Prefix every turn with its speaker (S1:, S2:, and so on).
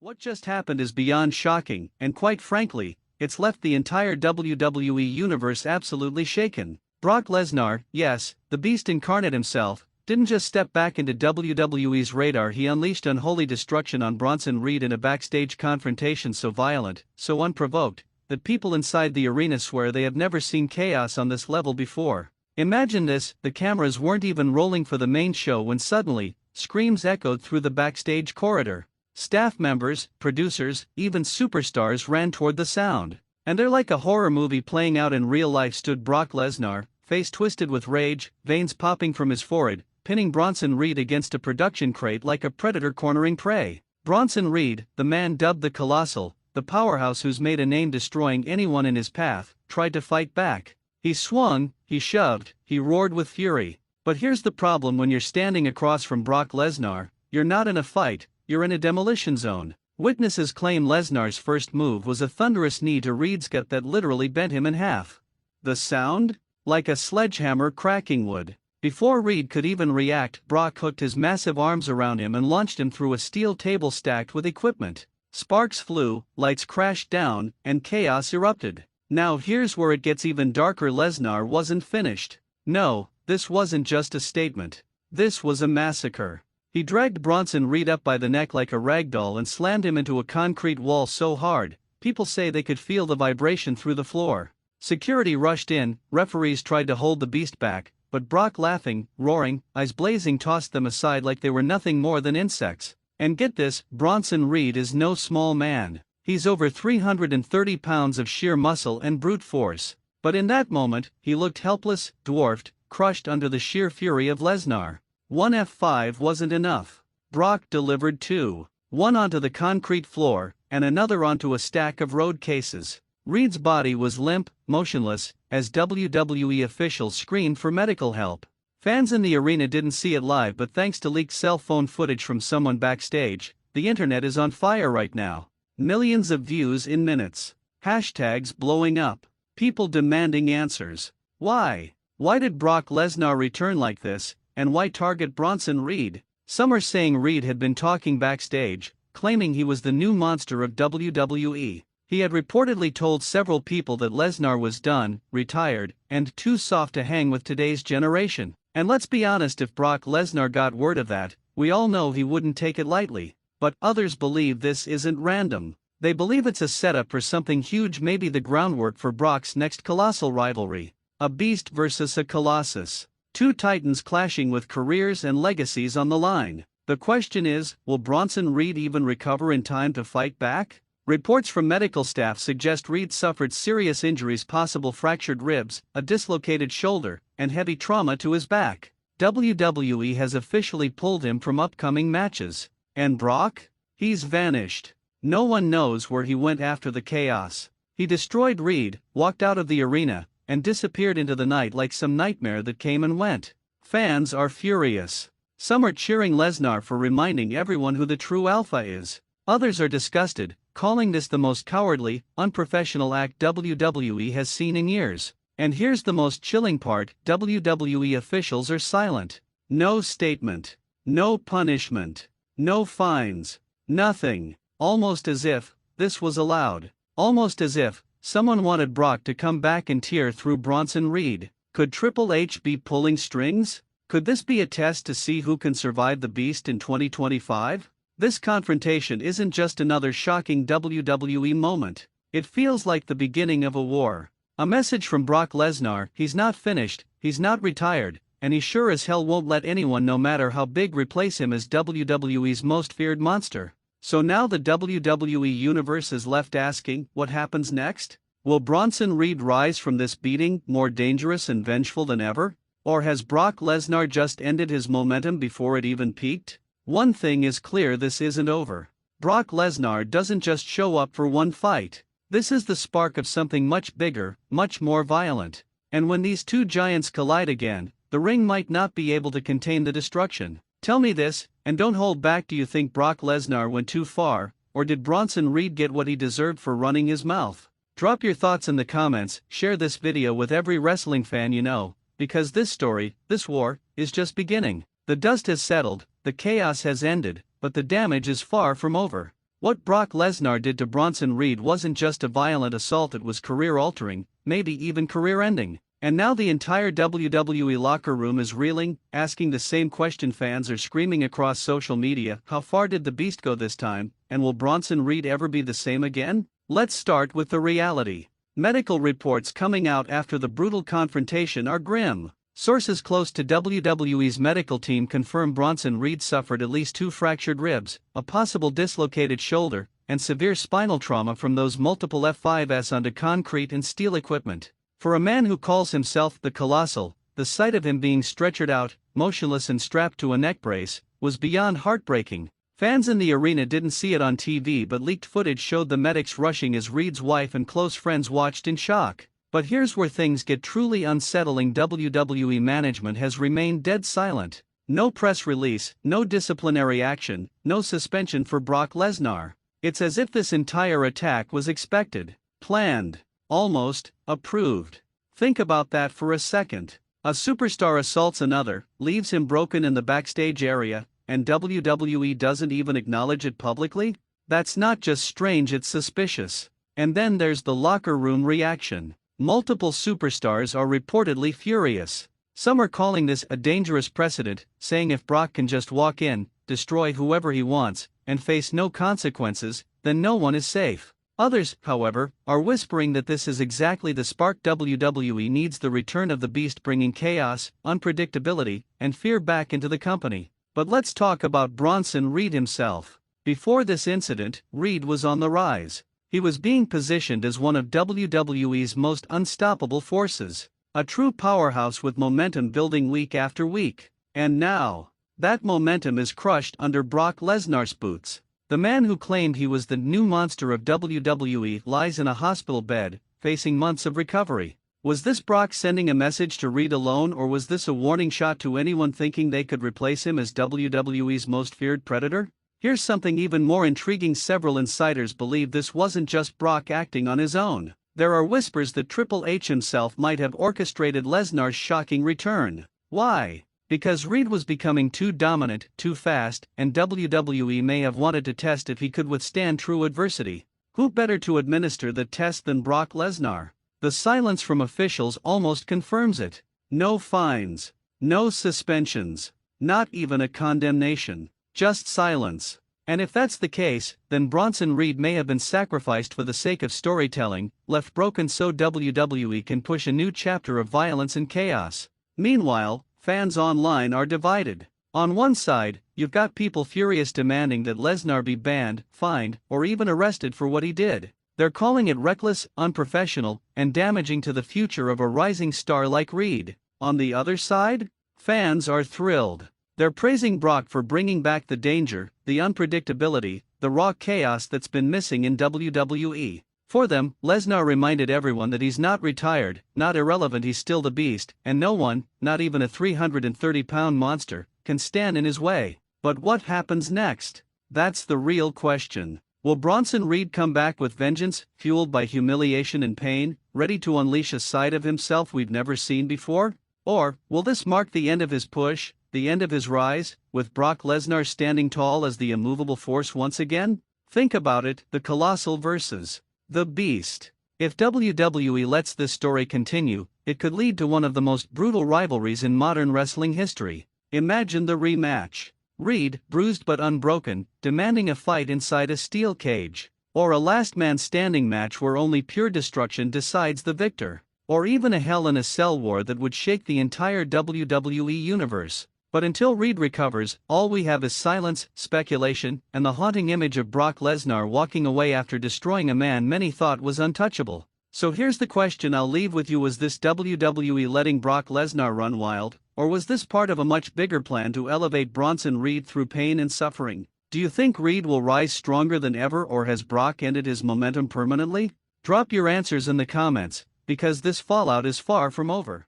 S1: What just happened is beyond shocking, and quite frankly, it's left the entire WWE universe absolutely shaken. Brock Lesnar, yes, the Beast Incarnate himself, didn't just step back into WWE's radar. He unleashed unholy destruction on Bronson Reed in a backstage confrontation so violent, so unprovoked, that people inside the arena swear they have never seen chaos on this level before. Imagine this: the cameras weren't even rolling for the main show when suddenly, screams echoed through the backstage corridor. Staff members, producers, even superstars ran toward the sound. And there, like a horror movie playing out in real life, stood Brock Lesnar, face twisted with rage, veins popping from his forehead, pinning Bronson Reed against a production crate like a predator cornering prey. Bronson Reed, the man dubbed the Colossal, the powerhouse who's made a name destroying anyone in his path, tried to fight back. He swung, he shoved, he roared with fury. But here's the problem: when you're standing across from Brock Lesnar, you're not in a fight, you're in a demolition zone. Witnesses claim Lesnar's first move was a thunderous knee to Reed's gut that literally bent him in half. The sound? Like a sledgehammer cracking wood. Before Reed could even react, Brock hooked his massive arms around him and launched him through a steel table stacked with equipment. Sparks flew, lights crashed down, and chaos erupted. Now here's where it gets even darker. Lesnar wasn't finished. No, this wasn't just a statement. This was a massacre. He dragged Bronson Reed up by the neck like a ragdoll and slammed him into a concrete wall so hard, people say they could feel the vibration through the floor. Security rushed in, referees tried to hold the beast back, but Brock, laughing, roaring, eyes blazing, tossed them aside like they were nothing more than insects. And get this, Bronson Reed is no small man. He's over 330 pounds of sheer muscle and brute force. But in that moment, he looked helpless, dwarfed, crushed under the sheer fury of Lesnar. One F5 wasn't enough. Brock delivered two. One onto the concrete floor, and another onto a stack of road cases. Reed's body was limp, motionless, as WWE officials screamed for medical help. Fans in the arena didn't see it live, but thanks to leaked cell phone footage from someone backstage, the internet is on fire right now. Millions of views in minutes. Hashtags blowing up. People demanding answers. Why? Why did Brock Lesnar return like this? And why target Bronson Reed? Some are saying Reed had been talking backstage, claiming he was the new monster of WWE. He had reportedly told several people that Lesnar was done, retired, and too soft to hang with today's generation. And let's be honest, if Brock Lesnar got word of that, we all know he wouldn't take it lightly. But others believe this isn't random. They believe it's a setup for something huge, maybe the groundwork for Brock's next colossal rivalry. A beast versus a colossus. Two titans clashing with careers and legacies on the line. The question is, will Bronson Reed even recover in time to fight back? Reports from medical staff suggest Reed suffered serious injuries, possible fractured ribs, a dislocated shoulder, and heavy trauma to his back. WWE has officially pulled him from upcoming matches. And Brock? He's vanished. No one knows where he went after the chaos. He destroyed Reed, walked out of the arena, and disappeared into the night like some nightmare that came and went. Fans are furious. Some are cheering Lesnar for reminding everyone who the true alpha is. Others are disgusted, calling this the most cowardly, unprofessional act WWE has seen in years. And here's the most chilling part: WWE officials are silent. No statement. No punishment. No fines. Nothing. Almost as if this was allowed. Almost as if someone wanted Brock to come back and tear through Bronson Reed. Could Triple H be pulling strings? Could this be a test to see who can survive the Beast in 2025? This confrontation isn't just another shocking WWE moment. It feels like the beginning of a war. A message from Brock Lesnar: he's not finished, he's not retired, and he sure as hell won't let anyone, no matter how big, replace him as WWE's most feared monster. So now the WWE Universe is left asking, what happens next? Will Bronson Reed rise from this beating, more dangerous and vengeful than ever? Or has Brock Lesnar just ended his momentum before it even peaked? One thing is clear: this isn't over. Brock Lesnar doesn't just show up for one fight. This is the spark of something much bigger, much more violent. And when these two giants collide again, the ring might not be able to contain the destruction. Tell me this, and don't hold back: do you think Brock Lesnar went too far, or did Bronson Reed get what he deserved for running his mouth? Drop your thoughts in the comments, share this video with every wrestling fan you know, because this story, this war, is just beginning. The dust has settled, the chaos has ended, but the damage is far from over. What Brock Lesnar did to Bronson Reed wasn't just a violent assault, it was career-altering, maybe even career-ending. And now the entire WWE locker room is reeling, asking the same question fans are screaming across social media: how far did the Beast go this time, and will Bronson Reed ever be the same again? Let's start with the reality. Medical reports coming out after the brutal confrontation are grim. Sources close to WWE's medical team confirm Bronson Reed suffered at least 2 fractured ribs, a possible dislocated shoulder, and severe spinal trauma from those multiple F5s onto concrete and steel equipment. For a man who calls himself the Colossal, the sight of him being stretchered out, motionless and strapped to a neck brace, was beyond heartbreaking. Fans in the arena didn't see it on TV, but leaked footage showed the medics rushing as Reed's wife and close friends watched in shock. But here's where things get truly unsettling: WWE management has remained dead silent. No press release, no disciplinary action, no suspension for Brock Lesnar. It's as if this entire attack was expected, planned, almost approved. Think about that for a second. A superstar assaults another, leaves him broken in the backstage area, and WWE doesn't even acknowledge it publicly? That's not just strange, it's suspicious. And then there's the locker room reaction. Multiple superstars are reportedly furious. Some are calling this a dangerous precedent, saying if Brock can just walk in, destroy whoever he wants, and face no consequences, then no one is safe. Others, however, are whispering that this is exactly the spark WWE needs: the return of the Beast, bringing chaos, unpredictability, and fear back into the company. But let's talk about Bronson Reed himself. Before this incident, Reed was on the rise. He was being positioned as one of WWE's most unstoppable forces, a true powerhouse with momentum building week after week. And now, that momentum is crushed under Brock Lesnar's boots. The man who claimed he was the new monster of WWE lies in a hospital bed, facing months of recovery. Was this Brock sending a message to Reed alone, or was this a warning shot to anyone thinking they could replace him as WWE's most feared predator? Here's something even more intriguing: several insiders believe this wasn't just Brock acting on his own. There are whispers that Triple H himself might have orchestrated Lesnar's shocking return. Why? Because Reed was becoming too dominant, too fast, and WWE may have wanted to test if he could withstand true adversity. Who better to administer the test than Brock Lesnar? The silence from officials almost confirms it. No fines, no suspensions, not even a condemnation. Just silence. And if that's the case, then Bronson Reed may have been sacrificed for the sake of storytelling, left broken so WWE can push a new chapter of violence and chaos. Meanwhile, fans online are divided. On one side, you've got people furious demanding that Lesnar be banned, fined, or even arrested for what he did. They're calling it reckless, unprofessional, and damaging to the future of a rising star like Reed. On the other side, fans are thrilled. They're praising Brock for bringing back the danger, the unpredictability, the raw chaos that's been missing in WWE. For them, Lesnar reminded everyone that he's not retired, not irrelevant, he's still the Beast, and no one, not even a 330-pound monster, can stand in his way. But what happens next? That's the real question. Will Bronson Reed come back with vengeance, fueled by humiliation and pain, ready to unleash a side of himself we've never seen before? Or will this mark the end of his push, the end of his rise, with Brock Lesnar standing tall as the immovable force once again? Think about it: the Colossal versus the Beast. If WWE lets this story continue, it could lead to one of the most brutal rivalries in modern wrestling history. Imagine the rematch. Reed, bruised but unbroken, demanding a fight inside a steel cage. Or a last man standing match where only pure destruction decides the victor. Or even a Hell in a Cell war that would shake the entire WWE universe. But until Reed recovers, all we have is silence, speculation, and the haunting image of Brock Lesnar walking away after destroying a man many thought was untouchable. So here's the question I'll leave with you: was this WWE letting Brock Lesnar run wild, or was this part of a much bigger plan to elevate Bronson Reed through pain and suffering? Do you think Reed will rise stronger than ever, or has Brock ended his momentum permanently? Drop your answers in the comments, because this fallout is far from over.